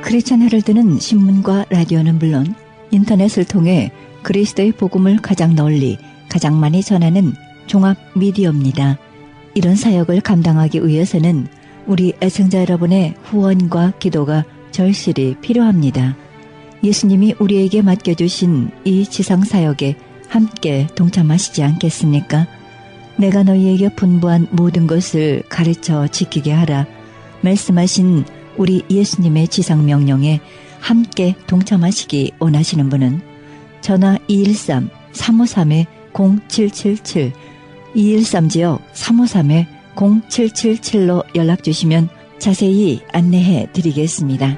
크리스천 헤럴드는 신문과 라디오는 물론 인터넷을 통해 그리스도의 복음을 가장 널리, 가장 많이 전하는 종합 미디어입니다. 이런 사역을 감당하기 위해서는 우리 애청자 여러분의 후원과 기도가 절실히 필요합니다. 예수님이 우리에게 맡겨주신 이 지상사역에 함께 동참하시지 않겠습니까? 내가 너희에게 분부한 모든 것을 가르쳐 지키게 하라 말씀하신 우리 예수님의 지상명령에 함께 동참하시기 원하시는 분은 전화 213-353-0777 213지역 353-0777로 연락주시면 자세히 안내해 드리겠습니다.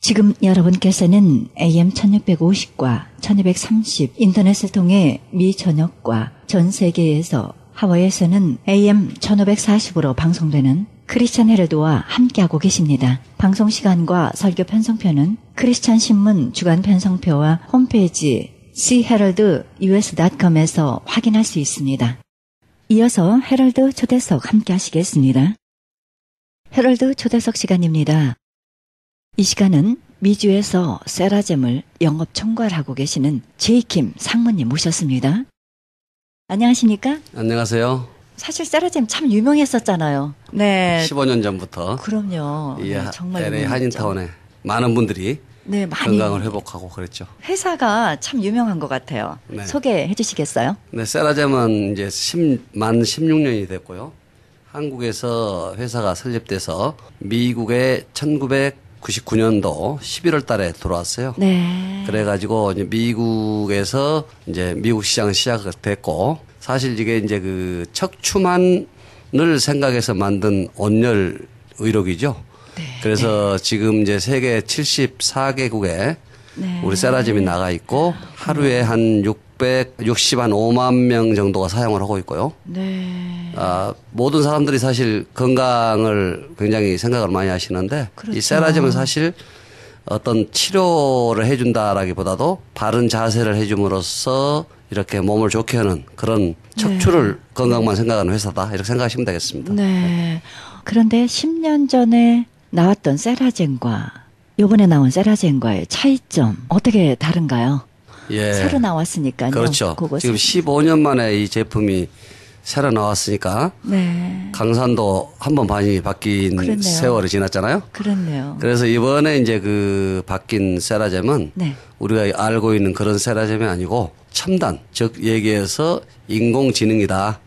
지금 여러분께서는 AM 1650과 1230 인터넷을 통해 미 전역과 전 세계에서 하와이에서는 AM 1540으로 방송되는 크리스천 헤럴드와 함께하고 계십니다. 방송 시간과 설교 편성표는 크리스천 신문 주간 편성표와 홈페이지 cheraldus.com에서 확인할 수 있습니다. 이어서 헤럴드 초대석 함께 하시겠습니다. 헤럴드 초대석 시간입니다. 이 시간은 미주에서 세라젬을 영업 총괄하고 계시는 제이킴 상무님 모셨습니다. 안녕하십니까? 안녕하세요. 사실 세라젬 참 유명했었잖아요. 네. 15년 전부터. 그럼요. 이 네, 정말 LA 유명했죠. 한인타운에 많은 분들이 네, 많이 건강을 회복하고 그랬죠. 회사가 참 유명한 것 같아요. 네. 소개해 주시겠어요? 네, 세라젬은 이제 만 16년이 됐고요. 한국에서 회사가 설립돼서 미국에 1999년도 11월 달에 들어왔어요. 네. 그래가지고 이제 미국에서 이제 미국 시장 시작됐고, 사실 이게 이제 그 척추만을 생각해서 만든 온열 의료기죠. 네. 그래서 지금 이제 세계 74개국에 네. 우리 세라젬이 나가 있고, 하루에 한 665만 명 정도가 사용을 하고 있고요. 네. 모든 사람들이 사실 건강을 굉장히 생각을 많이 하시는데, 그렇죠. 이 세라젬은 사실 어떤 치료를 해준다라기보다도 바른 자세를 해줌으로써 이렇게 몸을 좋게 하는 그런 척추를 건강만 생각하는 회사다, 이렇게 생각하시면 되겠습니다. 네. 그런데 10년 전에 나왔던 세라젬과 이번에 나온 세라젬과의 차이점 어떻게 다른가요? 예. 새로 나왔으니까요. 그렇죠. 지금 그것을. 15년 만에 이 제품이 새로 나왔으니까 네. 강산도 한 번 반이 바뀐 그렇네요. 세월이 지났잖아요. 그렇네요. 그래서 이번에 이제 그 바뀐 세라젬은 네. 우리가 알고 있는 그런 세라젬이 아니고 첨단, 즉 얘기해서 인공지능이다.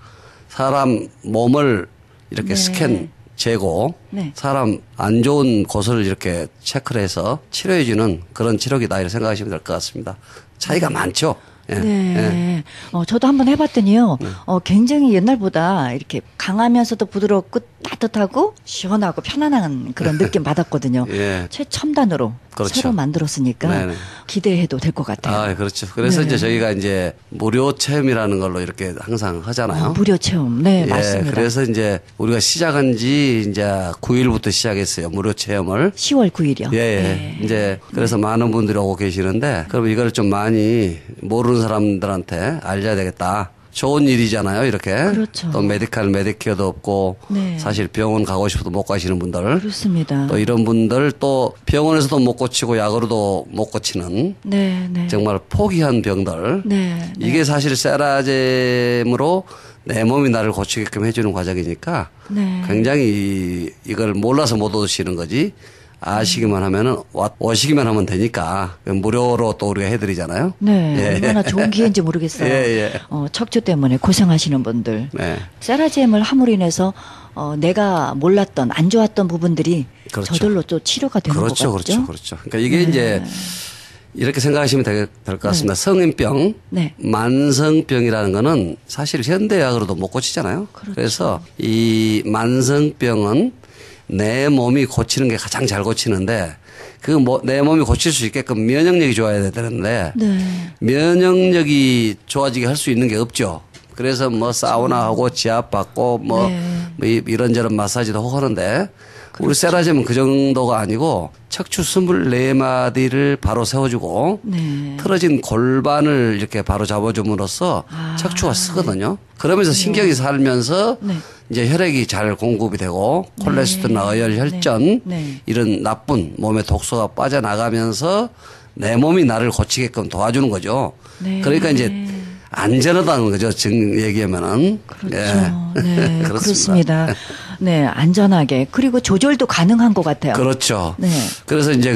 사람 몸을 이렇게 네. 스캔 재고 네. 사람 안 좋은 곳을 이렇게 체크를 해서 치료해주는 그런 치료기다, 이렇게 생각하시면 될 것 같습니다. 차이가 많죠. 예. 네. 저도 한번 해봤더니요. 굉장히 옛날보다 이렇게 강하면서도 부드럽고 따뜻하고 시원하고 편안한 그런 느낌 받았거든요. 예. 최첨단으로 그렇죠. 새로 만들었으니까 네네. 기대해도 될 것 같아요. 그렇죠. 그래서 네. 이제 저희가 이제 무료 체험이라는 걸로 이렇게 항상 하잖아요. 무료 체험. 네, 예, 맞습니다. 그래서 이제 우리가 시작한 지 이제 9일부터 시작했어요. 무료 체험을. 10월 9일이요. 예, 예. 네. 이제 그래서 많은 분들이 오고 계시는데, 그럼 이걸 좀 많이 모르는 사람들한테 알려야 되겠다. 좋은 일이잖아요, 이렇게. 그렇죠. 또 메디케어도 없고, 네. 사실 병원 가고 싶어도 못 가시는 분들. 그렇습니다. 또 이런 분들, 또 병원에서도 못 고치고 약으로도 못 고치는 네, 네. 정말 포기한 병들. 네, 네. 이게 사실 세라젬으로 내 몸이 나를 고치게끔 해주는 과정이니까 네. 굉장히 이걸 몰라서 못 오시는 거지. 아시기만 하면은 오시기만 하면 되니까 무료로 또 우리가 해드리잖아요. 네, 예. 얼마나 좋은 기회인지 모르겠어요. 예, 예. 척추 때문에 고생하시는 분들. 네. 세라젬을 함으로 인해서 내가 몰랐던 안 좋았던 부분들이 그렇죠. 저절로 또 치료가 되는 그렇죠, 것 같죠? 그렇죠, 그렇죠. 그러니까 이게 이제 이렇게 생각하시면 될 것 같습니다. 성인병, 네. 만성병이라는 거는 사실 현대약으로도 못 고치잖아요. 그렇죠. 그래서 이 만성병은 내 몸이 고치는 게 가장 잘 고치는데, 내 몸이 고칠 수 있게끔 면역력이 좋아야 되는데, 네. 면역력이 좋아지게 할 수 있는 게 없죠. 그래서 뭐 사우나하고 지압받고 뭐 네. 이런저런 마사지도 하고 하는데, 우리 세라젬은 그 정도가 아니고 척추 24마디를 바로 세워주고 네. 틀어진 골반을 이렇게 바로 잡아줌으로써 척추가 쓰거든요. 그러면서 신경이 살면서 네. 이제 혈액이 잘 공급이 되고 콜레스테롤이나 어혈, 혈전 네. 이런 나쁜 몸의 독소가 빠져나가면서 내 몸이 나를 고치게끔 도와주는 거죠. 네. 그러니까 이제 안전하다는 거죠. 얘기하면은. 그렇죠. 예. 네, 그렇습니다. 네, 안전하게. 그리고 조절도 가능한 것 같아요. 그렇죠. 네. 그래서 이제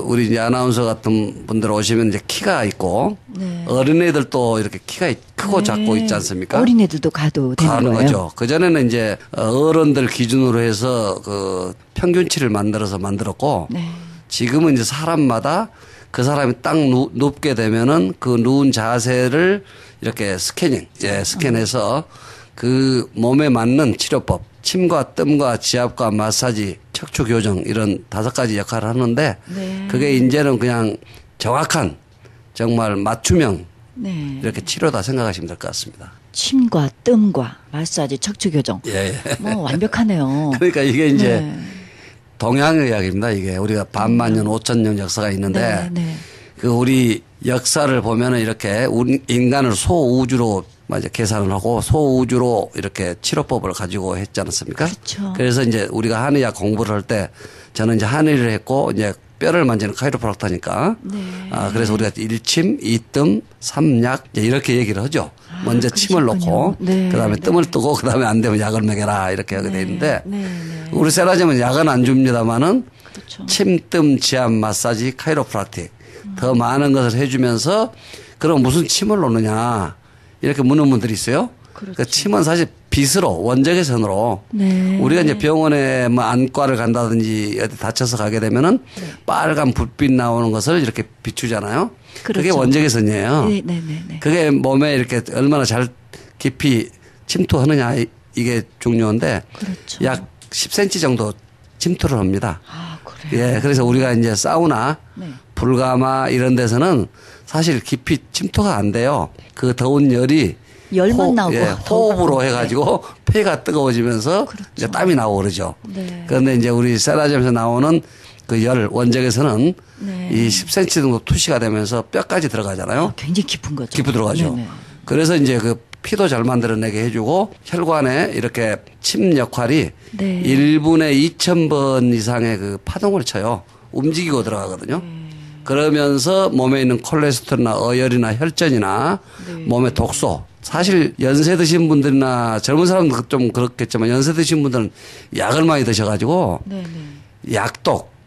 우리 이제 아나운서 같은 분들 오시면 이제 키가 있고 네. 어린애들도 이렇게 키가 크고 작고 있지 않습니까? 어린애들도 가도 되는 가는 거예요? 거죠. 그전에는 이제 어른들 기준으로 해서 그 평균치를 만들었고 네. 지금은 이제 사람마다 그 사람이 딱 눕게 되면은 그 누운 자세를 이렇게 스캔해서 그 몸에 맞는 치료법, 침과 뜸과 지압과 마사지, 척추 교정 이런 5가지 역할을 하는데 네. 그게 이제는 그냥 정확한 정말 맞춤형 네. 이렇게 치료다 생각하시면 될 것 같습니다. 침과 뜸과 마사지, 척추 교정. 예. 뭐 완벽하네요. 그러니까 이게 이제 네. 동양의학입니다. 이게 우리가 반만년 5천년 역사가 있는데 네. 그 우리 역사를 보면은 이렇게 인간을 소우주로 맞아 계산을 하고 소우주로 이렇게 치료법을 가지고 했지 않았습니까? 그렇죠. 그래서 이제 우리가 한의학 공부를 할 때 저는 이제 한의를 했고 이제 뼈를 만지는 카이로프락터니까 그래서 우리가 1침, 2뜸, 3약 이렇게 얘기를 하죠. 먼저 침을 놓고 네. 그다음에 네. 뜸을 뜨고 그다음에 안 되면 약을 먹여라 이렇게 하게 돼 있는데 네. 우리 세라젬은 약은 안 줍니다만은 그렇죠. 침, 뜸, 지압, 마사지, 카이로프락틱 더 많은 것을 해주면서 그럼 무슨 침을 놓느냐 이렇게 묻는 분들이 있어요. 그렇죠. 그 침은 사실 빗으로 원적외선으로 네. 우리가 이제 병원에 뭐 안과를 간다든지 어디 다쳐서 가게 되면은 빨간 불빛 나오는 것을 이렇게 비추잖아요. 그게 그렇죠. 원적외선이에요. 네. 그게 몸에 이렇게 얼마나 잘 깊이 침투하느냐 이게 중요한데 그렇죠. 약 10cm 정도 침투를 합니다. 아, 그래요. 예, 그래서 우리가 이제 사우나, 네. 불가마 이런 데서는 사실 깊이 침투가 안 돼요. 그 더운 열이 열만 나오고 호흡으로 해가지고 폐가 뜨거워지면서 그렇죠. 이제 땀이 나오고 그러죠. 네. 그런데 이제 우리 세라젬에서 나오는 그 열 원적에서는 네. 이 10cm 정도 투시가 되면서 뼈까지 들어가잖아요. 굉장히 깊은 거죠. 깊이 들어가죠. 네네. 그래서 이제 그 피도 잘 만들어내게 해주고 혈관에 이렇게 침 역할이 네. 1분에 2,000번 이상의 그 파동을 쳐요. 움직이고 들어가거든요. 그러면서 몸에 있는 콜레스테롤이나 어혈이나 혈전이나 몸의 독소. 사실 연세 드신 분들이나 젊은 사람도 좀 그렇겠지만 연세 드신 분들은 약을 많이 드셔가지고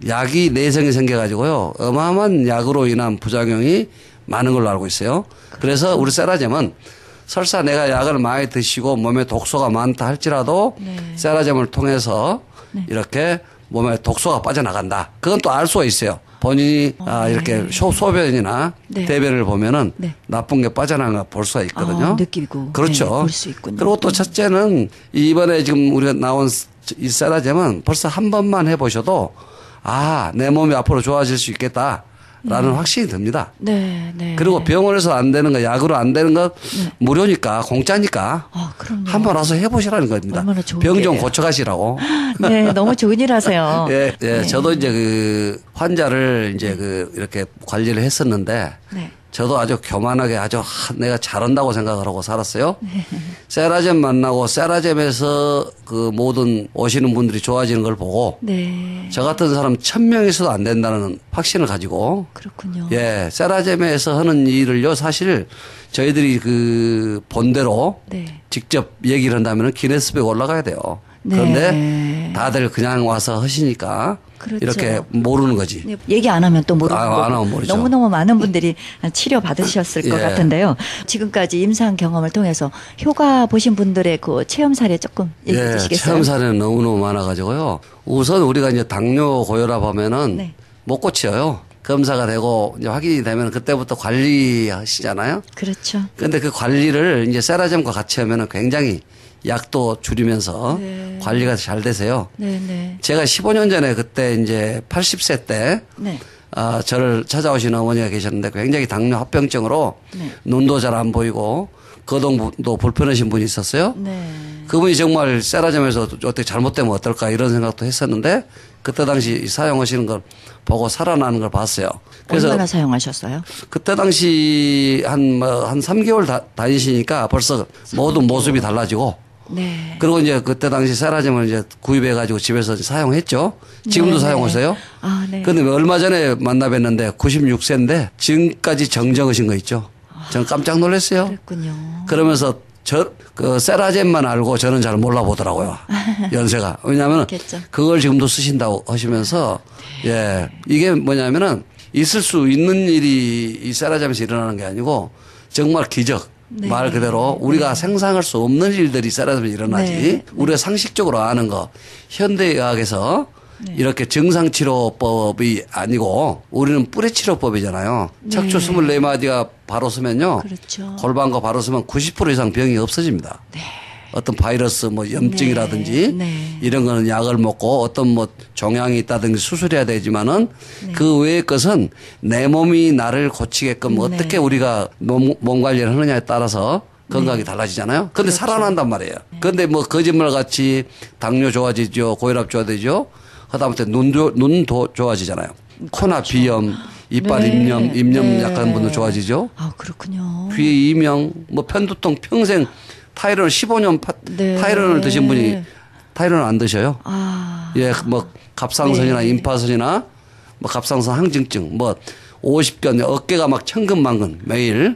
약이 내성이 생겨가지고요. 어마어마한 약으로 인한 부작용이 많은 걸로 알고 있어요. 그래서 우리 세라젬은 설사 내가 약을 많이 드시고 몸에 독소가 많다 할지라도 세라젬을 통해서 이렇게 몸에 독소가 빠져나간다. 그건 또 알 수가 있어요. 본인이 이렇게 소변이나 대변을 보면은 나쁜 게 빠져나간 거 볼 수가 있거든요. 느끼고. 그렇죠. 볼 수 있군요. 그리고 또 첫째는 이번에 지금 우리가 나온 이 세라젬은 벌써 한 번만 해보셔도 내 몸이 앞으로 좋아질 수 있겠다라는 확신이 듭니다. 네. 그리고 병원에서 안 되는 거, 약으로 안 되는 거 무료니까, 공짜니까 그럼요. 한번 와서 해보시라는 겁니다. 얼마나 좋은 병 좀 일이에요. 고쳐가시라고. 네, 너무 좋은 일 하세요. 예, 저도 이제 그 환자를 이제 이렇게 관리를 했었는데 저도 아주 교만하게 내가 잘한다고 생각을 하고 살았어요. 세라젬 만나고 세라젬에서 그 모든 오시는 분들이 좋아지는 걸 보고 저 같은 사람 1,000명에서도 안 된다는 확신을 가지고 그렇군요. 예, 세라젬에서 하는 일을요 사실 저희들이 그 본대로 직접 얘기를 한다면 기네스북에 올라가야 돼요. 그런데 다들 그냥 와서 하시니까 그렇죠. 이렇게 모르는 거지. 얘기 안 하면 또 모르는 거고. 안 하면 모르죠. 너무너무 많은 분들이 치료 받으셨을 것 같은데요. 지금까지 임상 경험을 통해서 효과 보신 분들의 그 체험 사례 조금 얘기해 주시겠어요? 체험 사례는 너무너무 많아가지고요. 우선 우리가 이제 당뇨 고혈압 하면은 못 고쳐요. 검사가 되고 이제 확인이 되면 그때부터 관리하시잖아요. 그렇죠. 그런데 그 관리를 이제 세라젬과 같이 하면은 굉장히 약도 줄이면서 관리가 잘 되세요. 제가 15년 전에 그때 이제 80세 때 저를 찾아오신 어머니가 계셨는데 굉장히 당뇨 합병증으로 눈도 잘 안 보이고 거동도 불편하신 분이 있었어요. 네. 그분이 정말 세라젬에서 어떻게 잘못되면 어떨까 이런 생각도 했었는데 그때 당시 사용하시는 걸 보고 살아나는 걸 봤어요. 그래서 얼마나 사용하셨어요? 그때 당시 한 3개월 다니시니까 벌써 모든 모습이 달라지고 네. 그리고 이제 그때 당시 세라젬을 이제 구입해가지고 집에서 사용했죠. 지금도 네. 사용하세요. 아, 네. 근데 얼마 전에 만나 뵀는데 96세인데 지금까지 정정하신 거 있죠. 저는 깜짝 놀랐어요. 그랬군요. 그러면서 그 세라젬만 알고 저는 잘 몰라보더라고요. 연세가. 왜냐하면 그걸 지금도 쓰신다고 하시면서 예. 이게 뭐냐면은 있을 수 있는 일이 이 세라젬에서 일어나는 게 아니고 정말 기적. 네. 말 그대로 우리가 생각할 수 없는 일들이 세라젬에서 일어나지. 네. 우리가 상식적으로 아는 거. 현대의학에서 이렇게 정상치료법이 아니고 우리는 뿌리치료법이잖아요. 척추 24마디가 바로 쓰면요. 그렇죠. 골반과 바로 쓰면 90% 이상 병이 없어집니다. 네. 어떤 바이러스 뭐 염증이라든지 네. 이런 거는 약을 먹고 어떤 뭐 종양이 있다든지 수술해야 되지만은 그 외의 것은 내 몸이 나를 고치게끔 어떻게 우리가 몸 관리를 하느냐에 따라서 건강이 달라지잖아요. 근데 살아난단 말이에요. 근데 뭐 거짓말 같이 당뇨 좋아지죠. 고혈압 좋아지죠. 하다못해 눈도 좋아지잖아요. 코나 비염, 이빨 입염 약한 분도 좋아지죠. 아, 그렇군요. 귀 이명, 뭐 편두통 평생 타이레놀 15년 타이레놀 드신 분이 타이레놀 안 드셔요. 아. 예, 뭐 갑상선이나 임파선이나 뭐 갑상선 항증증, 뭐 50견 어깨가 막 천근만근 매일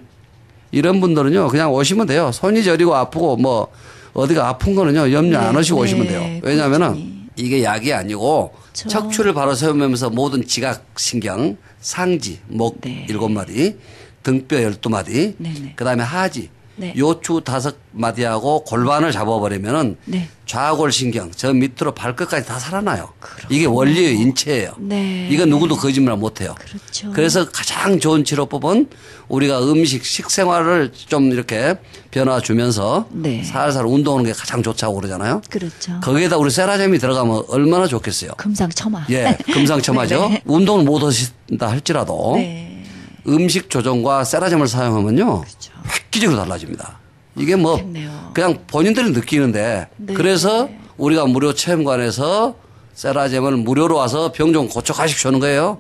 이런 분들은요 그냥 오시면 돼요. 손이 저리고 아프고 뭐 어디가 아픈 거는요 염려 안 하시고 오시면 돼요. 왜냐하면은 이게 약이 아니고 척추를 바로 세우면서 모든 지각신경, 상지, 목 7마디, 등뼈 12마디, 그다음에 하지, 요추 5마디하고 골반을 잡아버리면은 좌골신경 저 밑으로 발끝까지 다 살아나요. 이게 원리의 인체예요. 이건 누구도 거짓말 못해요. 그렇죠. 그래서 가장 좋은 치료법은 우리가 식생활을 좀 이렇게 변화 주면서 살살 운동하는 게 가장 좋다고 그러잖아요. 그렇죠. 거기에다 우리 세라젠이 들어가면 얼마나 좋겠어요. 금상첨화. 예, 금상첨화죠. 운동을 못 하신다 할지라도 음식 조정과 세라젬을 사용하면요 획기적으로 달라집니다. 이게 뭐 좋겠네요. 그냥 본인들이 느끼는데 그래서 우리가 무료 체험관에서 세라젬을 무료로 와서 병 좀 고쳐 가십시오 하는 거예요.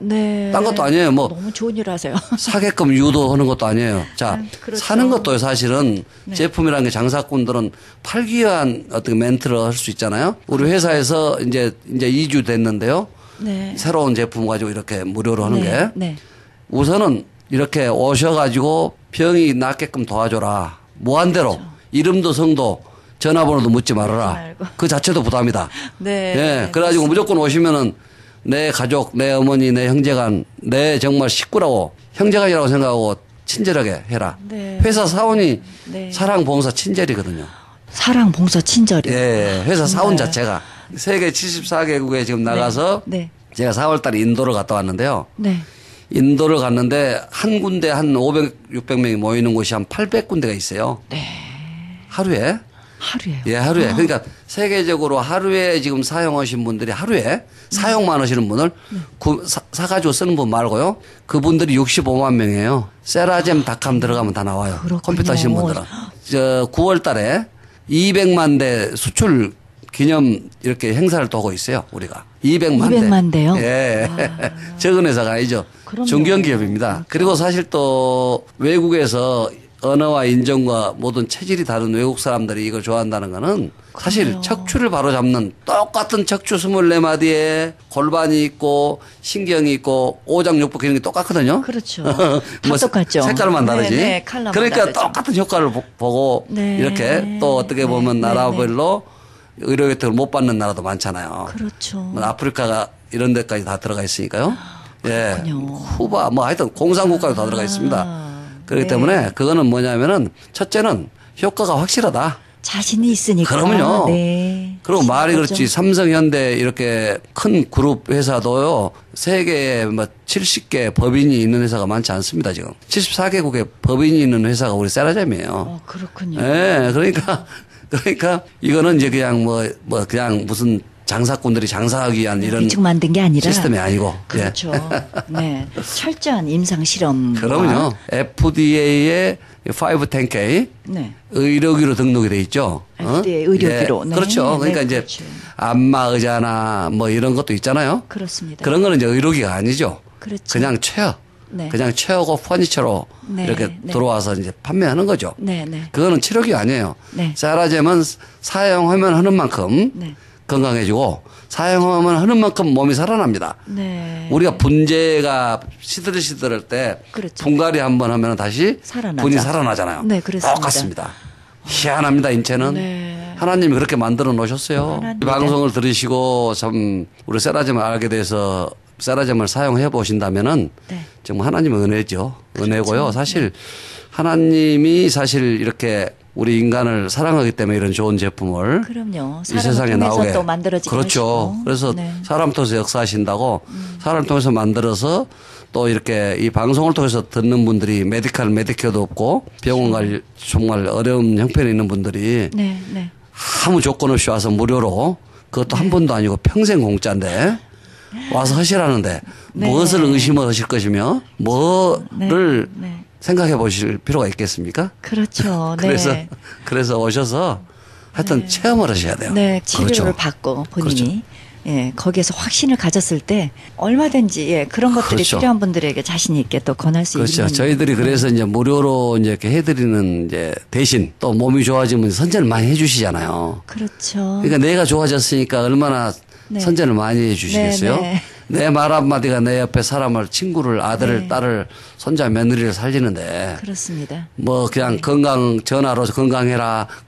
딴 것도 아니에요. 뭐 너무 좋은 일 하세요. 사게끔 유도하는 것도 아니에요. 자, 그렇죠. 사는 것도 사실은 제품이라는 게 장사꾼들은 팔기 위한 어떤 멘트를 할 수 있잖아요. 우리 회사에서 이제 2주 됐는데요. 새로운 제품 가지고 이렇게 무료로 하는 게 우선은 이렇게 오셔가지고 병이 낫게끔 도와줘라. 무한대로 이름도 성도 전화번호도 묻지 말아라. 그 자체도 부담이다. 예, 그래가지고 무조건 오시면은 내 가족, 내 어머니, 내 형제간, 내 정말 식구라고 형제간이라고 생각하고 친절하게 해라. 회사 사원이 사랑봉사 친절이거든요. 사랑봉사 친절이요. 예, 회사 사원 자체가 세계 74개국에 지금 나가서 제가 4월달에 인도를 갔다 왔는데요. 인도를 갔는데 한 군데 한 500, 600명이 모이는 곳이 한 800군데가 있어요. 하루에. 하루에요? 예, 하루에. 그러니까 세계적으로 하루에 지금 사용하신 분들이 하루에 사용만 하시는 분을 사가지고 쓰는 분 말고요. 그분들이 65만 명이에요. 세라젬닷컴 들어가면 다 나와요. 그렇군요. 컴퓨터 하시는 분들은. 9월 달에 200만 대 수출 기념 이렇게 행사를 또 하고 있어요. 우리가. 200만 대요? 예. 적은 회사가 아니죠. 중견기업입니다. 그리고 사실 또 외국에서 언어와 인종과 모든 체질이 다른 외국 사람들이 이걸 좋아한다는 거는 사실 척추를 바로 잡는 똑같은 척추 24마디에 골반이 있고 신경이 있고 오장육부 기능이 똑같거든요. 그렇죠. 뭐 똑같죠. 색깔만 다르지. 그러니까 다르죠. 똑같은 효과를 보고 이렇게 또 어떻게 보면 나라별로 의료 혜택을 못 받는 나라도 많잖아요. 그렇죠. 뭐 아프리카가 이런 데까지 다 들어가 있으니까요. 예. 그렇군요. 쿠바 뭐 하여튼 공산국가도 다 들어가 있습니다. 그렇기 때문에 그거는 뭐냐면은 첫째는 효과가 확실하다. 자신이 있으니까. 그러면요. 그리고 말이 그렇지 삼성, 현대 이렇게 큰 그룹 회사도요. 세계에 뭐 70개 법인이 있는 회사가 많지 않습니다. 지금 74개국에 법인이 있는 회사가 우리 세라젬이에요. 그렇군요. 예, 그러니까 이거는 이제 그냥 뭐 그냥 무슨 장사꾼들이 장사하기 위한 이런 규칙 만든 게 아니라 시스템이 아니고. 그렇죠. 네, 철저한 임상 실험. 그럼요. FDA의 510K 네. 의료기로 등록이 돼 있죠. FDA 의료기로. 예. 네. 그렇죠. 그러니까 네, 이제 그렇죠. 안마 의자나 뭐 이런 것도 있잖아요. 그렇습니다. 그런 거는 이제 의료기가 아니죠. 그렇죠. 그냥 체어. 네. 그냥 체어고 퍼니처로 네, 이렇게 네. 들어와서 이제 판매하는 거죠. 네, 네. 그거는 치료기 아니에요. 네. 세라젬은 사용하면 하는 만큼 네. 건강해지고 사용하면 하는 만큼 몸이 살아납니다. 네. 우리가 분재가 시들시들할 때 그렇죠. 분갈이 한번 하면 다시 살아나죠. 분이 살아나잖아요. 네, 그렇습니다. 똑같습니다. 희한합니다, 인체는. 네. 하나님이 그렇게 만들어 놓으셨어요. 하나님. 이 방송을 들으시고 참 우리 세라젬을 알게 돼서 세라젬을 사용해 보신다면은 네. 정말 하나님의 은혜죠. 그렇죠. 은혜고요. 사실 하나님이 사실 이렇게 우리 인간을 사랑하기 때문에 이런 좋은 제품을 그럼요. 이 세상에 사람을 통해서 나오게 또 만들어지고 그렇죠. 하시고. 그래서 네. 사람 통해서 역사하신다고 사람 통해서 만들어서 또 이렇게 이 방송을 통해서 듣는 분들이 메디케어도 없고 병원 갈 정말 어려운 형편에 있는 분들이 네, 네. 아무 조건 없이 와서 무료로 그것도 한 번도 아니고 평생 공짜인데 와서 하시라는데 네. 무엇을 의심을 하실 것이며 뭐를 네. 생각해 보실 필요가 있겠습니까? 그렇죠. 네. 그래서 오셔서 하여튼 체험을 하셔야 돼요. 네, 치료를 그렇죠. 받고 본인이 예, 거기에서 확신을 가졌을 때 얼마든지 예, 그런 것들이 그렇죠. 필요한 분들에게 자신 있게 또 권할 수 그렇죠. 있는 저희들이 그래서 이제 무료로 이제 이렇게 해드리는 이제 대신 또 몸이 좋아지면 선전을 많이 해주시잖아요. 그렇죠. 그러니까 내가 좋아졌으니까 얼마나 네. 선전을 많이 해주시겠어요? 네, 네. 내 말 한마디가 내 옆에 사람을, 친구를, 아들을, 네. 딸을, 손자, 며느리를 살리는데 그렇습니다. 뭐 그냥 전화로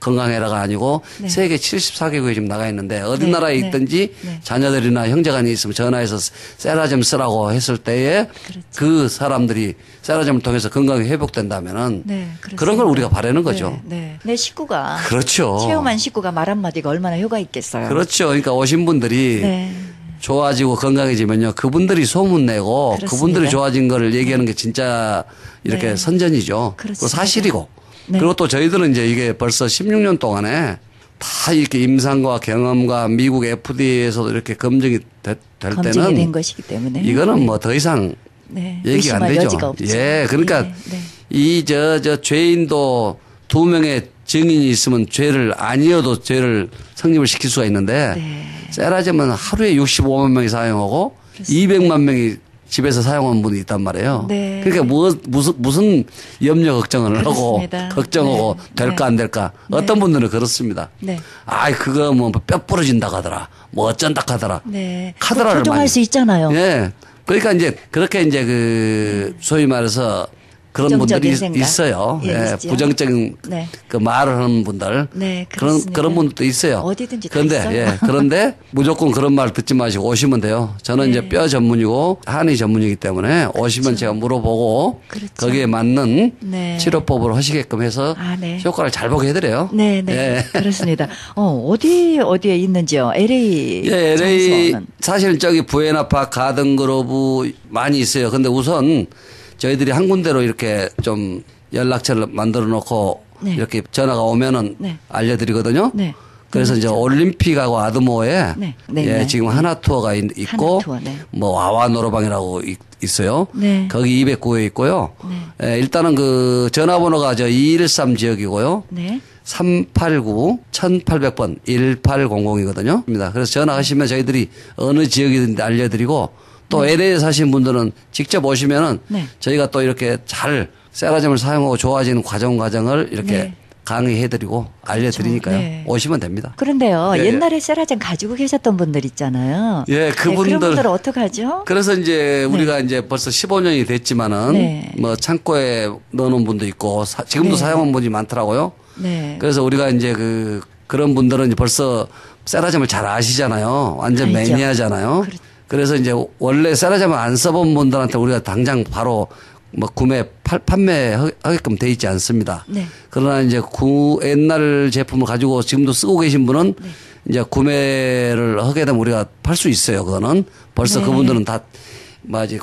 건강해라가 아니고 네. 세계 74개국에 지금 나가 있는데 어디 네, 나라에 네, 있든지 네. 자녀들이나 형제간이 있으면 전화해서 세라젬 쓰라고 했을 때에 그렇죠. 그 사람들이 세라젬을 통해서 건강이 회복된다면은 네, 그렇습니다. 그런 걸 우리가 바라는 거죠. 네, 네. 내 식구가 그렇죠. 체험한 식구가 말 한마디가 얼마나 효과 있겠어요. 그렇죠. 그러니까 오신 분들이 네. 좋아지고 건강해지면요. 그분들이 소문내고 그렇습니다. 그분들이 좋아진 거를 얘기하는 게 진짜 이렇게 네. 선전이죠. 그렇습니다. 그리고 사실이고. 네. 그리고 또 저희들은 이제 이게 벌써 16년 동안에 다 이렇게 임상과 경험과 미국 FDA에서도 이렇게 검증이 될 검증이 때는 된 것이기 때문에 이거는 뭐 더 이상 네. 얘기가 안 의심할 되죠. 여지가 없죠. 예. 그러니까 네, 네. 이 죄인도 2명의 증인이 있으면 죄를 아니어도 죄를 성립을 시킬 수가 있는데 네. 세라젬은 하루에 65만 명이 사용하고 그렇습니다. 200만 명이 집에서 사용하는 분이 있단 말이에요. 네. 그러니까 무슨 염려 걱정을 하고 그렇습니다. 걱정하고 네. 될까 안 될까. 네. 어떤 분들은 그렇습니다. 네. 아이 그거 뭐 뼈 부러진다 하더라. 뭐 어쩐다 하더라. 네. 카드라를 조종할 많이 수 있잖아요. 예. 그러니까 이제 그렇게 이제 그 소위 말해서 그런 분들이 부정적인 생각. 있어요. 예, 예, 있죠. 부정적인 네. 그 말을 하는 분들. 네, 그런 그렇습니다. 분들도 있어요. 어디든지 다 그런데 있어요. 예, 그런데 무조건 그런 말 듣지 마시고 오시면 돼요. 저는 네. 이제 뼈 전문이고 한의 전문이기 때문에 오시면 제가 물어보고 그렇죠. 거기에 맞는 네. 치료법으로 하시게끔 해서 아, 네. 효과를 잘 보게 해드려요. 네, 네. 예. 그렇습니다. 어디에 있는지요? LA. 예, LA 장소는. 사실 저기 부에나파 가든그로브 많이 있어요. 근데 우선 저희들이 한 군데로 이렇게 좀 연락처를 만들어 놓고 네. 이렇게 전화가 오면은 네. 알려드리거든요. 네. 그래서 이제 올림픽하고 아드모에 네. 네, 예, 네. 지금 하나투어가 있고 하나투어, 네. 뭐 와와 노래방이라고 있어요. 네. 거기 209에 있고요. 네. 예, 일단은 그 전화번호가 저 213 지역이고요. 네. 389-1800번 1800이거든요. 그래서 전화하시면 저희들이 어느 지역이든지 알려드리고 또 LA에 사신 분들은 직접 오시면은 네. 저희가 또 이렇게 잘 세라젬을 사용하고 좋아지는 과정을 이렇게 네. 강의해드리고 알려드리니까요. 네. 오시면 됩니다. 그런데요, 예, 예. 옛날에 세라젬 가지고 계셨던 분들 있잖아요. 예, 네, 그런 그분들. 분들 어떡하죠? 그래서 이제 우리가 이제 벌써 15년이 됐지만은 네. 뭐 창고에 넣어놓은 분도 있고 지금도 네. 사용한 분이 많더라고요. 네. 그래서 우리가 이제 그런 분들은 이제 벌써 세라젬을 잘 아시잖아요. 완전 알죠. 매니아잖아요. 그렇죠. 그래서 이제 원래 세라젬을 안 써본 분들한테 우리가 당장 바로 뭐 판매하게끔 돼 있지 않습니다. 네. 그러나 이제 옛날 제품을 가지고 지금도 쓰고 계신 분은 네. 이제 구매를 하게 되면 우리가 팔 수 있어요. 그거는 벌써 네. 그분들은 다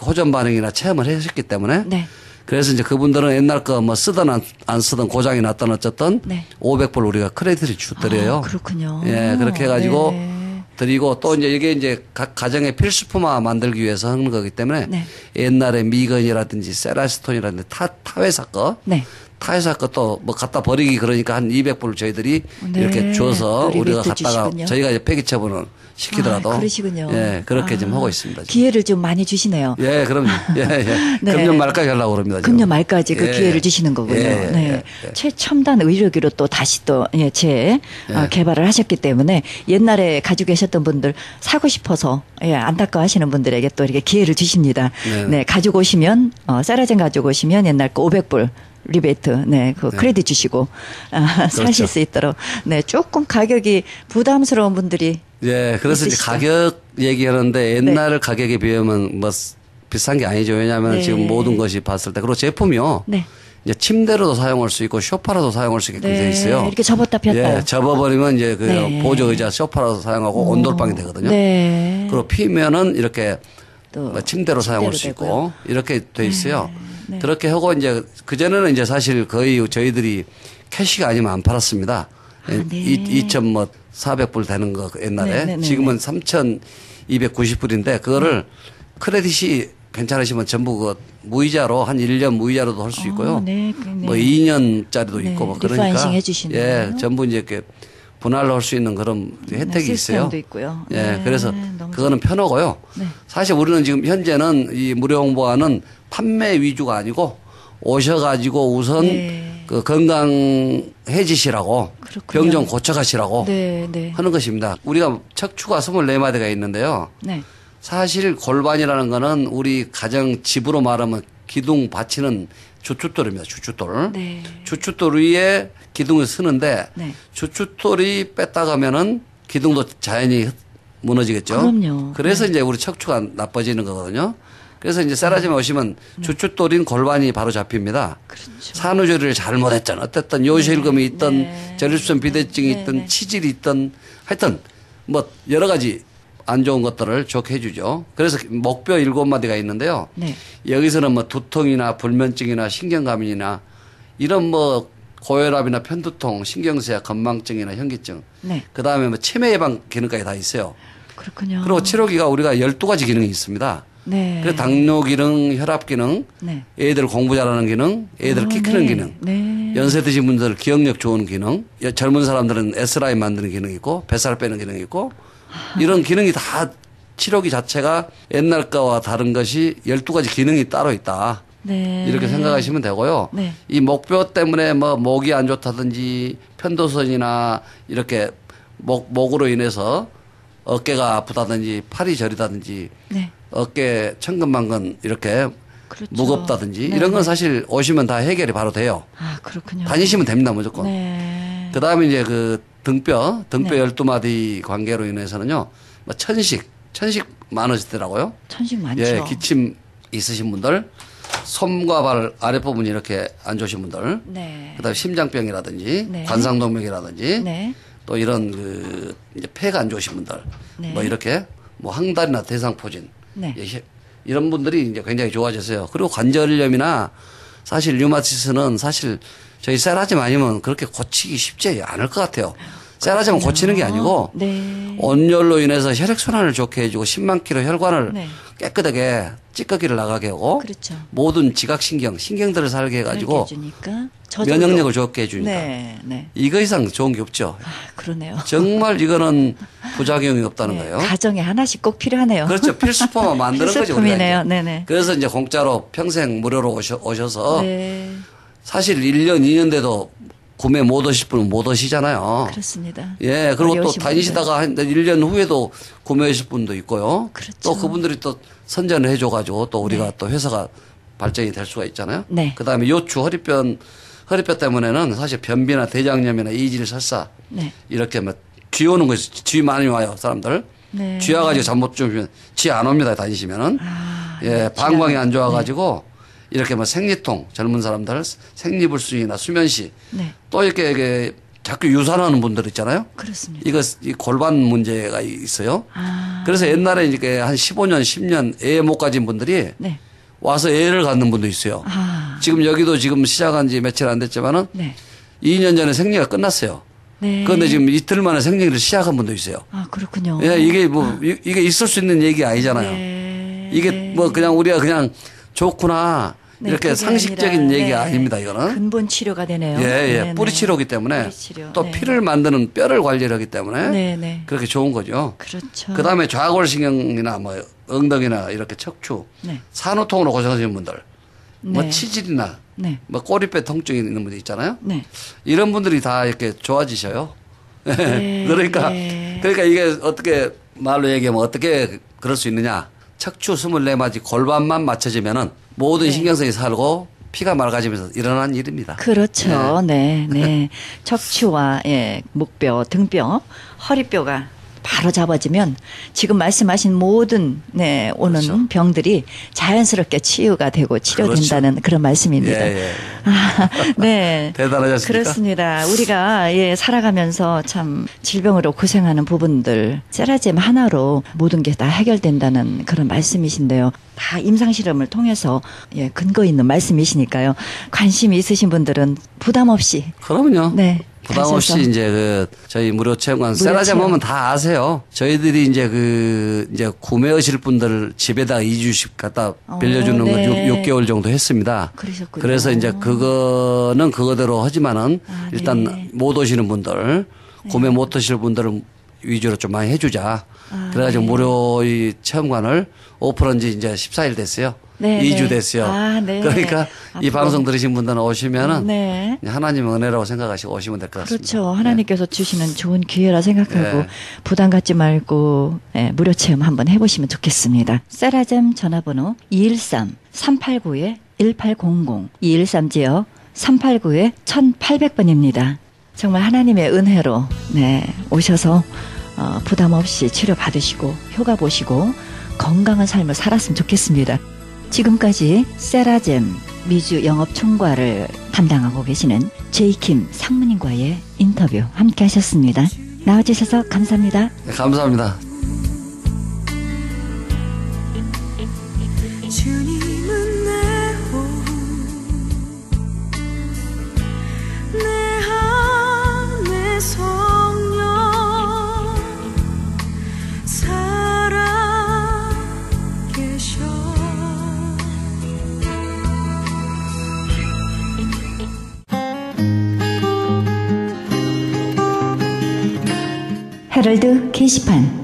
호전 반응이나 체험을 하셨기 때문에. 네. 그래서 이제 그분들은 옛날 거 뭐 쓰든 안 쓰든 고장이 났든 어쨌든 네. 500불 우리가 크레딧을 주드려요. 아, 그렇군요. 예, 그렇게 해가지고 네. 드리고 또 이제 이게 이제 각 가정의 필수품화 만들기 위해서 하는 거기 때문에 네. 옛날에 미건이라든지 세라스톤이라든지 타회사 거. 네. 타회사 것도 뭐 갖다 버리기 그러니까 한 200불 저희들이 네. 이렇게 줘서 또 우리가 리베이트 갖다가 주시군요. 저희가 이제 폐기 처분을 시키더라도. 그러시군요. 예, 그렇게 지금 하고 있습니다. 지금. 기회를 좀 많이 주시네요. 예, 그럼요. 예, 예. 네. 금년 말까지 하려고 그럽니다. 지금. 금년 말까지 그 예. 기회를 주시는 거군요. 예, 예, 네. 예, 예. 최첨단 의료기로 또 다시 또 개발을 하셨기 때문에 옛날에 가지고 계셨던 분들 사고 싶어서 안타까워하시는 분들에게 또 이렇게 기회를 주십니다. 네. 네, 가지고 오시면 세라젬 가지고 오시면 옛날 거 500불 리베이트, 그 크레딧 주시고 사실 그렇죠. 수 있도록 조금 가격이 부담스러운 분들이 예, 그래서 이제 있으시죠? 가격 얘기하는데 옛날 가격에 비하면 뭐 비싼 게 아니죠. 왜냐하면 네. 지금 모든 것이 봤을 때 그리고 제품이요. 네. 이제 침대로도 사용할 수 있고 소파로도 사용할 수 있게 되어 있어요. 이렇게 접었다 폈다요. 예, 접어버리면 이제 그 네. 보조 의자 소파로도 사용하고 온돌방이 되거든요. 네. 그리고 피면은 이렇게 또 뭐 침대로 사용할 수 되고요. 있고 이렇게 돼 있어요. 네. 그렇게 하고 이제 그전에는 이제 사실 거의 저희들이 캐시가 아니면 안 팔았습니다. 네. 2,400불 되는 거 옛날에. 네. 지금은 3,290불인데 그거를 크레딧이 괜찮으시면 전부 그 무이자로 한 1년 무이자로도 할 수 있고요. 네. 뭐 2년짜리도 네. 있고 뭐 그러니까 리파이싱 해주시는 예, 거예요? 전부 이제 이렇게 분할로 할 수 있는 그런 혜택이 있어요. 시스템도 있고요. 예, 네, 그래서 너무 그거는 편하고요. 네. 사실 우리는 지금 현재는 이 무료 홍보화는 판매 위주가 아니고 오셔가지고 우선 네. 그 건강해지시라고 그렇군요. 병 좀 고쳐가시라고 네. 하는 것입니다. 우리가 척추가 24마디가 있는데요. 네. 사실 골반이라는 거는 우리 가정 집으로 말하면 기둥 받치는 주춧돌입니다. 주춧돌. 네. 주춧돌 위에 기둥을 쓰는데 네. 주춧돌이 뺐다 가면은 기둥도 자연히 무너지겠죠. 그럼요. 그래서 이제 우리 척추가 나빠지는 거거든요. 그래서 이제 세라젬에 오시면 주춧돌인 골반이 바로 잡힙니다. 그렇죠. 산후조리를 잘못했잖아. 어쨌든 요실금이 있던 네. 전립선 비대증이 네. 있던 네. 치질이 있던 하여튼 뭐 여러 가지 안 좋은 것들을 좋게 해주죠. 그래서 목뼈 7마디가 있는데요. 네. 여기서는 뭐 두통이나 불면증이나 신경감이나 이런 뭐 고혈압이나 편두통, 신경쇠약, 건망증이나 현기증. 네. 그 다음에 뭐 치매 예방 기능까지 다 있어요. 그렇군요. 그리고 치료기가 우리가 12가지 기능이 있습니다. 네. 그래서 당뇨 기능, 혈압 기능, 네. 애들 공부 잘하는 기능, 애들 키 크는 네. 기능, 네. 연세 드신 분들 기억력 좋은 기능, 젊은 사람들은 S라인 만드는 기능이 있고 뱃살 빼는 기능이 있고 이런 기능이 다 치료기 자체가 옛날 거와 다른 것이 12가지 기능이 따로 있다. 네. 이렇게 생각하시면 되고요. 네. 이 목뼈 때문에 뭐 목이 안 좋다든지 편도선이나 이렇게 목으로 인해서 어깨가 아프다든지 팔이 저리다든지 네. 어깨 천근만근 이렇게 그렇죠. 무겁다든지 네, 이런 건 네. 사실 오시면 다 해결이 바로 돼요. 그렇군요. 다니시면 됩니다, 무조건. 네. 그 다음에 이제 그 등뼈 네. 12마디 관계로 인해서는요, 뭐 천식 많으시더라고요. 천식 많죠. 예, 기침 있으신 분들, 손과 발 아랫부분이 이렇게 안 좋으신 분들, 네. 그 다음에 심장병이라든지, 네. 관상동맥이라든지, 네. 또 이런 그 이제 폐가 안 좋으신 분들, 네. 뭐 이렇게 뭐 항달이나 대상포진, 네. 예, 이런 분들이 이제 굉장히 좋아졌어요. 그리고 관절염이나 사실 류마티스는 사실 저희 세라젬 아니면 그렇게 고치기 쉽지 않을 것 같아요. 세라젬은 고치는 게 아니고 네. 온열로 인해서 혈액순환을 좋게 해주고 10만 킬로 혈관을 네. 깨끗하게 찌꺼기를 나가게 하고 그렇죠. 모든 신경들을 살게 해가지고 해주니까 면역력을 좋게 해주니까 네. 네. 이거 이상 좋은 게 없죠. 그러네요. 정말 이거는 부작용이 없다는 네. 거예요. 가정에 하나씩 꼭 필요하네요. 그렇죠. 필수품만 만드는 거죠. 우리가 필수품이네요. 이제. 네네. 그래서 이제 공짜로 평생 무료로 오셔서 네. 사실 1년, 2년 돼도 구매 못 하실 분은 못 하시잖아요. 그렇습니다. 예, 그리고 또 어려우신 다니시다가 한 1년 후에도 구매하실 분도 있고요. 그렇죠. 또 그분들이 또 선전을 해줘가지고 또 우리가 네. 또 회사가 발전이 될 수가 있잖아요. 네. 그 다음에 요추, 허리뼈 때문에는 사실 변비나 대장염이나 이질 설사 네. 이렇게 뭐 쥐 오는 거지. 쥐 많이 와요, 사람들. 네. 쥐 와가지고 잠 못 주면 쥐 안 옵니다, 다니시면은. 예, 네. 방광이 안 좋아가지고 이렇게 뭐 생리통, 젊은 사람들 생리불순이나 수면시 네. 또 이렇게 자꾸 유산하는 분들 있잖아요. 그렇습니다. 이 골반 문제가 있어요. 그래서 옛날에 이렇게 한 15년, 10년 애 못 가진 분들이 네. 와서 애를 갖는 분도 있어요. 지금 여기도 지금 시작한 지 며칠 안 됐지만은 네. 2년 전에 생리가 끝났어요. 네. 그런데 지금 이틀 만에 생리를 시작한 분도 있어요. 아, 그렇군요. 예, 이게 뭐 이게 있을 수 있는 얘기 아니잖아요. 네. 이게 네. 뭐 그냥 우리가 그냥 좋구나 네, 이렇게 그게 상식적인 아니라, 얘기 네. 아닙니다. 이거는 근본 치료가 되네요. 예, 예. 네, 뿌리 네. 치료기 때문에 뿌리 치료. 또 네. 피를 만드는 뼈를 관리를 하기 때문에 네, 네. 그렇게 좋은 거죠. 그렇죠. 그다음에 좌골신경이나 뭐 엉덩이나 이렇게 척추, 네. 산후통으로 고생하시는 분들, 뭐 네. 치질이나 네. 뭐 꼬리뼈 통증이 있는 분들 있잖아요. 네. 이런 분들이 다 이렇게 좋아지셔요. 네, 그러니까 네. 이게 어떻게 말로 얘기하면 어떻게 그럴 수 있느냐? 척추 24마디 골반만 맞춰지면은 모든 네. 신경성이 살고 피가 맑아지면서 일어난 일입니다. 그렇죠. 네, 네. 척추와 예, 목뼈, 등뼈, 허리뼈가 바로 잡아지면 지금 말씀하신 모든 네, 오는 그렇죠. 병들이 자연스럽게 치유가 되고 치료된다는 그렇죠. 그런 말씀입니다. 예, 예. 아, 네. 대단하셨습니까? 그렇습니다. 우리가 예, 살아가면서 참 질병으로 고생하는 부분들 세라젬 하나로 모든 게 다 해결된다는 그런 말씀이신데요. 다 임상실험을 통해서 예, 근거 있는 말씀이시니까요. 관심이 있으신 분들은 부담 없이 그럼요. 네. 부담 가셔서. 없이 이제 그 저희 무료 체험관 무료 세라젬 체험. 오면 다 아세요. 저희들이 이제 이제 구매하실 분들 집에다 2주씩 갖다 빌려주는 거 네. 6개월 정도 했습니다. 그러셨군요. 그래서 이제 그거는 그거대로 하지만은 아, 일단 네. 못 오시는 분들 구매 못 하실 분들은 위주로 좀 많이 해주자. 아, 그래가지고 네. 무료 이 체험관을 오픈한 지 이제 14일 됐어요. 네, 2주 네. 됐어요. 아, 네. 그러니까 이 앞으로. 방송 들으신 분들은 오시면은 네. 하나님의 은혜라고 생각하시고 오시면 될 것 같습니다. 그렇죠. 하나님께서 주시는 좋은 기회라 생각하고 네. 부담 갖지 말고 예, 무료 체험 한번 해보시면 좋겠습니다. 세라젬 전화번호 213-389-1800 213 지역 389-1800번입니다. 정말 하나님의 은혜로 네, 오셔서 부담 없이 치료 받으시고 효과 보시고 건강한 삶을 살았으면 좋겠습니다. 지금까지 세라젬 미주 영업 총괄을 담당하고 계시는 제이킴 상무님과의 인터뷰 함께 하셨습니다. 나와주셔서 감사합니다. 네, 감사합니다. 주님은 내 호흡 내 안에 성령 살아계셔 헤럴드 게시판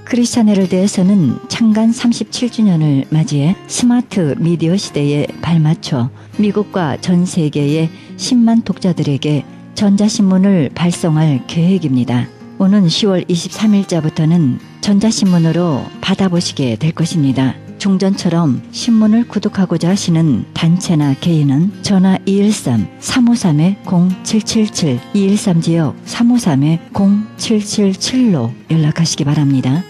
크리스찬 헤럴드에서는 창간 37주년을 맞이해 스마트 미디어 시대에 발맞춰 미국과 전 세계의 10만 독자들에게 전자신문을 발송할 계획입니다. 오는 10월 23일자부터는 전자신문으로 받아보시게 될 것입니다. 종전처럼 신문을 구독하고자 하시는 단체나 개인은 전화 213-353-0777 213 지역 353-0777로 연락하시기 바랍니다.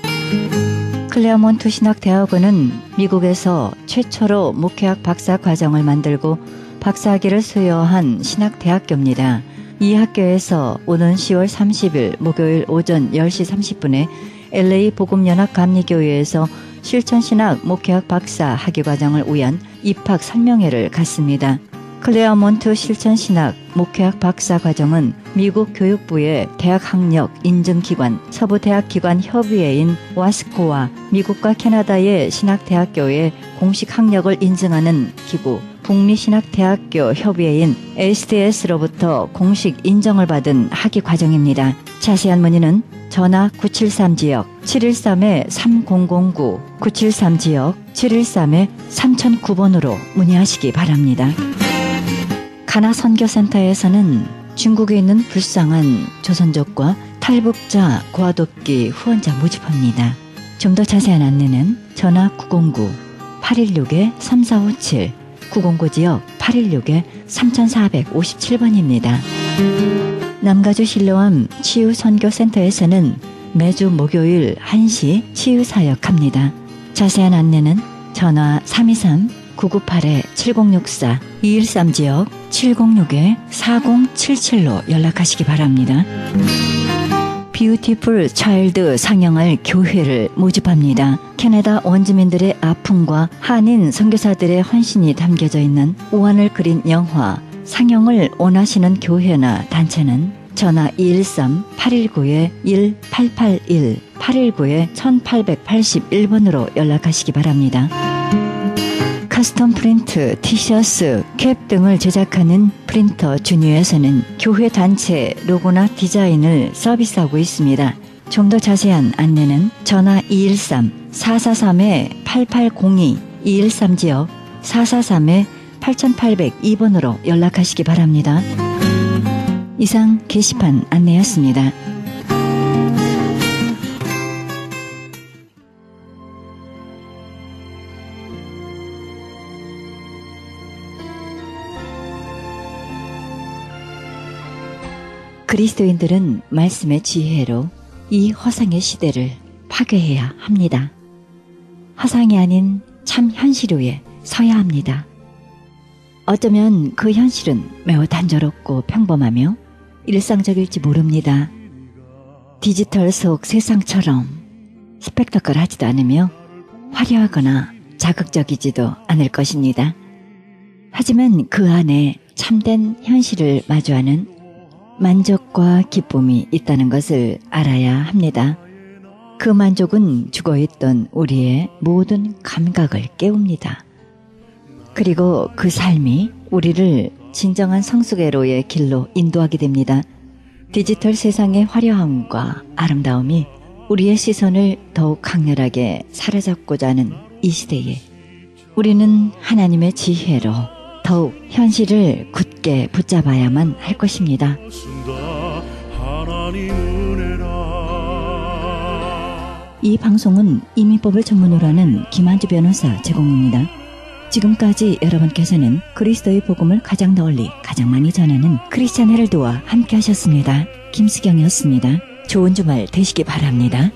클레어몬트 신학대학원은 미국에서 최초로 목회학 박사 과정을 만들고 박사학위를 수여한 신학대학교입니다. 이 학교에서 오는 10월 30일 목요일 오전 10시 30분에 LA 복음연합감리교회에서 실천신학 목회학 박사 학위과정을 위한 입학 설명회를 갖습니다. 클레어몬트 실천신학 목회학 박사 과정은 미국 교육부의 대학학력 인증기관 서부대학기관 협의회인 와스코와 미국과 캐나다의 신학대학교의 공식 학력을 인증하는 기구 북미신학대학교 협의회인 SDS로부터 공식 인정을 받은 학위과정입니다. 자세한 문의는 전화 973지역 713-3009 973지역 713-3009번으로 문의하시기 바랍니다. 가나 선교센터에서는 중국에 있는 불쌍한 조선족과 탈북자 고아돕기 후원자 모집합니다. 좀 더 자세한 안내는 전화 909-816-3457 909 지역 816-3457번입니다. 남가주 실로암 치유선교센터에서는 매주 목요일 1시 치유사역합니다. 자세한 안내는 전화 323-998-7064 213 지역 706-4077로 연락하시기 바랍니다. 뷰티풀 차일드 상영할 교회를 모집합니다. 캐나다 원주민들의 아픔과 한인 선교사들의 헌신이 담겨져 있는 우환을 그린 영화 상영을 원하시는 교회나 단체는 전화 213-819-1881, 819-1881번으로 연락하시기 바랍니다. 커스텀 프린트, 티셔츠, 캡 등을 제작하는 프린터 주니어에서는 교회 단체 로고나 디자인을 서비스하고 있습니다. 좀 더 자세한 안내는 전화 213-443-8802, 213지역 443-8802번으로 연락하시기 바랍니다. 이상 게시판 안내였습니다. 그리스도인들은 말씀의 지혜로 이 허상의 시대를 파괴해야 합니다. 허상이 아닌 참 현실 위에 서야 합니다. 어쩌면 그 현실은 매우 단조롭고 평범하며 일상적일지 모릅니다. 디지털 속 세상처럼 스펙터클하지도 않으며 화려하거나 자극적이지도 않을 것입니다. 하지만 그 안에 참된 현실을 마주하는 만족과 기쁨이 있다는 것을 알아야 합니다. 그 만족은 죽어있던 우리의 모든 감각을 깨웁니다. 그리고 그 삶이 우리를 진정한 성숙애로의 길로 인도하게 됩니다. 디지털 세상의 화려함과 아름다움이 우리의 시선을 더욱 강렬하게 사로잡고자 하는 이 시대에 우리는 하나님의 지혜로 더욱 현실을 굳게 붙잡아야만 할 것입니다. 이 방송은 이민법을 전문으로 하는 김한주 변호사 제공입니다. 지금까지 여러분께서는 그리스도의 복음을 가장 널리 가장 많이 전하는 크리스찬 헤럴드와 함께 하셨습니다. 김수경이었습니다. 좋은 주말 되시기 바랍니다.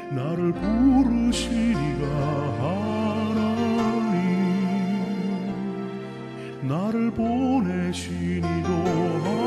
나를 부르시니가 하나님 나를 보내시니도 하나님